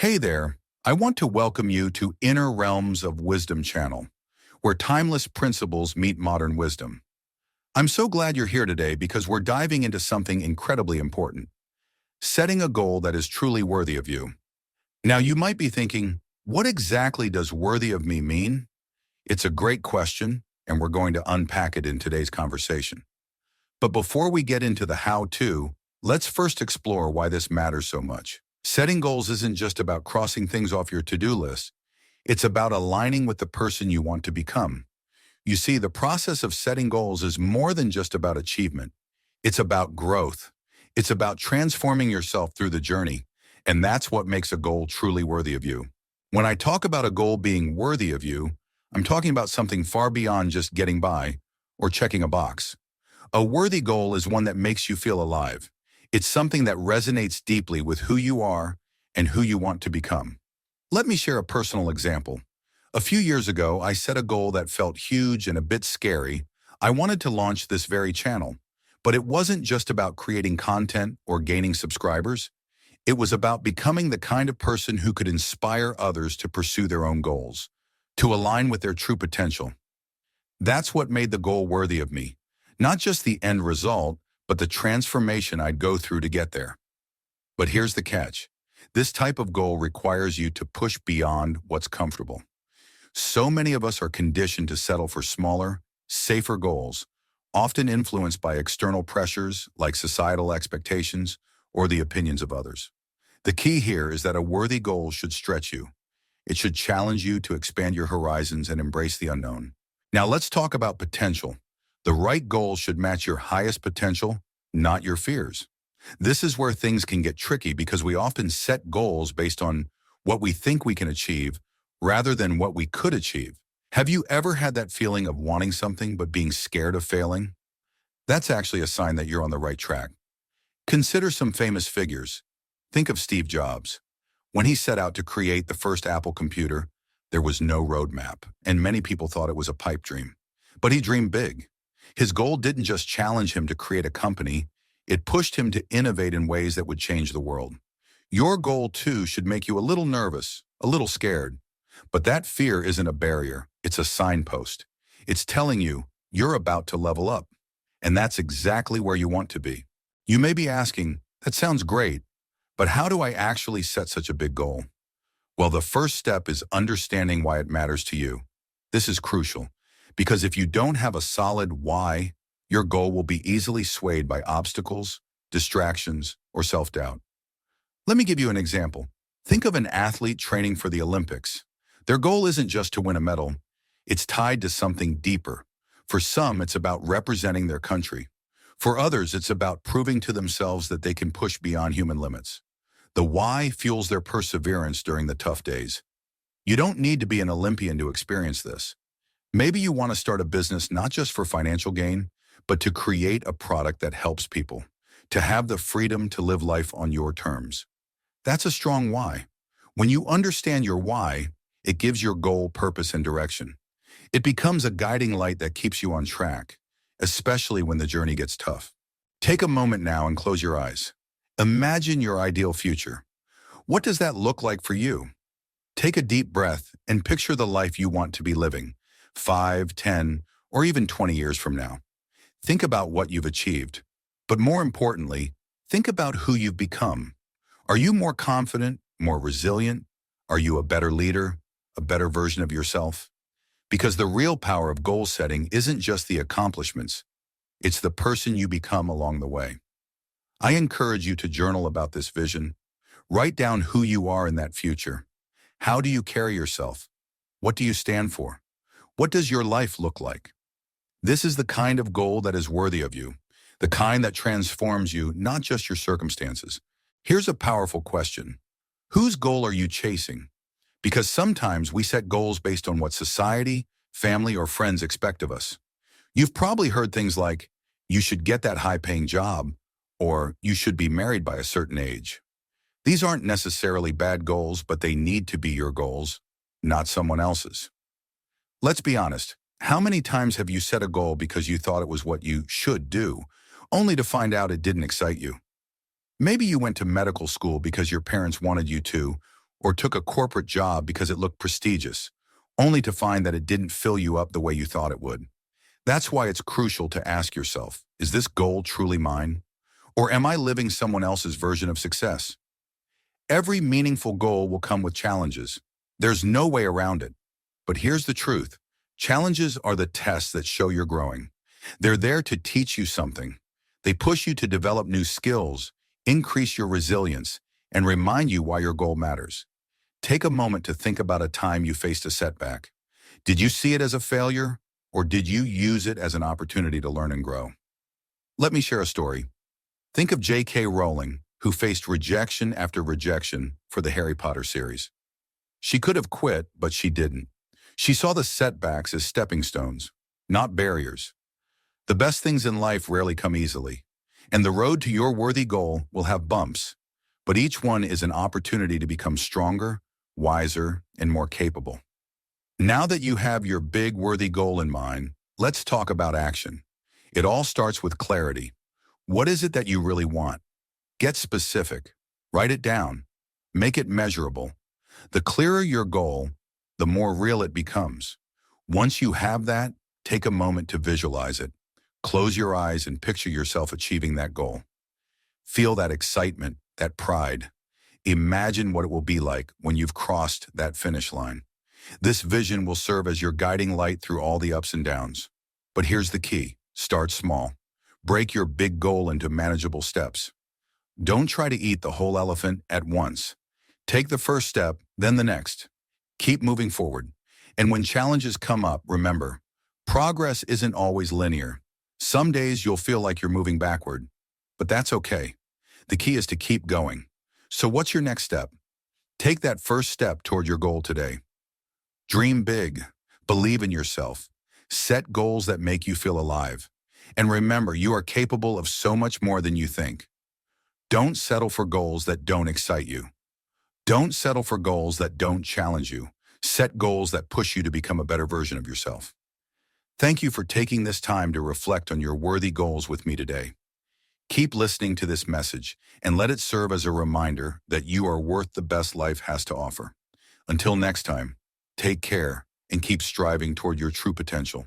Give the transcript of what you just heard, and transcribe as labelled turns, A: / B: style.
A: Hey there, I want to welcome you to Inner Realms of Wisdom channel, where timeless principles meet modern wisdom. I'm so glad you're here today because we're diving into something incredibly important, setting a goal that is truly worthy of you. Now you might be thinking, what exactly does worthy of me mean? It's a great question, and we're going to unpack it in today's conversation. But before we get into the how-to, let's first explore why this matters so much. Setting goals isn't just about crossing things off your to-do list. It's about aligning with the person you want to become. You see, the process of setting goals is more than just about achievement. It's about growth. It's about transforming yourself through the journey, and that's what makes a goal truly worthy of you. When I talk about a goal being worthy of you, I'm talking about something far beyond just getting by or checking a box. A worthy goal is one that makes you feel alive. It's something that resonates deeply with who you are and who you want to become. Let me share a personal example. A few years ago, I set a goal that felt huge and a bit scary. I wanted to launch this very channel, but it wasn't just about creating content or gaining subscribers. It was about becoming the kind of person who could inspire others to pursue their own goals, to align with their true potential. That's what made the goal worthy of me, not just the end result, but the transformation I'd go through to get there. But here's the catch. This type of goal requires you to push beyond what's comfortable. So many of us are conditioned to settle for smaller, safer goals, often influenced by external pressures like societal expectations or the opinions of others. The key here is that a worthy goal should stretch you. It should challenge you to expand your horizons and embrace the unknown. Now let's talk about potential. The right goal should match your highest potential, not your fears. This is where things can get tricky because we often set goals based on what we think we can achieve rather than what we could achieve. Have you ever had that feeling of wanting something but being scared of failing? That's actually a sign that you're on the right track. Consider some famous figures. Think of Steve Jobs. When he set out to create the first Apple computer, there was no roadmap, and many people thought it was a pipe dream. But he dreamed big. His goal didn't just challenge him to create a company, it pushed him to innovate in ways that would change the world. Your goal, too, should make you a little nervous, a little scared. But that fear isn't a barrier, it's a signpost. It's telling you you're about to level up. And that's exactly where you want to be. You may be asking, that sounds great, but how do I actually set such a big goal? Well, the first step is understanding why it matters to you. This is crucial. Because if you don't have a solid why, your goal will be easily swayed by obstacles, distractions, or self-doubt. Let me give you an example. Think of an athlete training for the Olympics. Their goal isn't just to win a medal. It's tied to something deeper. For some, it's about representing their country. For others, it's about proving to themselves that they can push beyond human limits. The why fuels their perseverance during the tough days. You don't need to be an Olympian to experience this. Maybe you want to start a business not just for financial gain, but to create a product that helps people, to have the freedom to live life on your terms. That's a strong why. When you understand your why, it gives your goal purpose and direction. It becomes a guiding light that keeps you on track, especially when the journey gets tough. Take a moment now and close your eyes. Imagine your ideal future. What does that look like for you? Take a deep breath and picture the life you want to be living. 5, 10, or even 20 years from now. Think about what you've achieved. But more importantly, think about who you've become. Are you more confident, more resilient? Are you a better leader, a better version of yourself? Because the real power of goal setting isn't just the accomplishments. It's the person you become along the way. I encourage you to journal about this vision. Write down who you are in that future. How do you carry yourself? What do you stand for? What does your life look like? This is the kind of goal that is worthy of you, the kind that transforms you, not just your circumstances. Here's a powerful question. Whose goal are you chasing? Because sometimes we set goals based on what society, family, or friends expect of us. You've probably heard things like, you should get that high-paying job, or you should be married by a certain age. These aren't necessarily bad goals, but they need to be your goals, not someone else's. Let's be honest. How many times have you set a goal because you thought it was what you should do, only to find out it didn't excite you? Maybe you went to medical school because your parents wanted you to, or took a corporate job because it looked prestigious, only to find that it didn't fill you up the way you thought it would. That's why it's crucial to ask yourself, is this goal truly mine? Or am I living someone else's version of success? Every meaningful goal will come with challenges. There's no way around it. But here's the truth. Challenges are the tests that show you're growing. They're there to teach you something. They push you to develop new skills, increase your resilience, and remind you why your goal matters. Take a moment to think about a time you faced a setback. Did you see it as a failure, or did you use it as an opportunity to learn and grow? Let me share a story. Think of J.K. Rowling, who faced rejection after rejection for the Harry Potter series. She could have quit, but she didn't. She saw the setbacks as stepping stones, not barriers. The best things in life rarely come easily, and the road to your worthy goal will have bumps, but each one is an opportunity to become stronger, wiser, and more capable. Now that you have your big worthy goal in mind, let's talk about action. It all starts with clarity. What is it that you really want? Get specific. Write it down. Make it measurable. The clearer your goal, the more real it becomes. Once you have that, take a moment to visualize it. Close your eyes and picture yourself achieving that goal. Feel that excitement, that pride. Imagine what it will be like when you've crossed that finish line. This vision will serve as your guiding light through all the ups and downs. But here's the key. Start small. Break your big goal into manageable steps. Don't try to eat the whole elephant at once. Take the first step, then the next. Keep moving forward. And when challenges come up, remember, progress isn't always linear. Some days you'll feel like you're moving backward, but that's okay. The key is to keep going. So what's your next step? Take that first step toward your goal today. Dream big. Believe in yourself. Set goals that make you feel alive. And remember, you are capable of so much more than you think. Don't settle for goals that don't excite you. Don't settle for goals that don't challenge you. Set goals that push you to become a better version of yourself. Thank you for taking this time to reflect on your worthy goals with me today. Keep listening to this message and let it serve as a reminder that you are worth the best life has to offer. Until next time, take care and keep striving toward your true potential.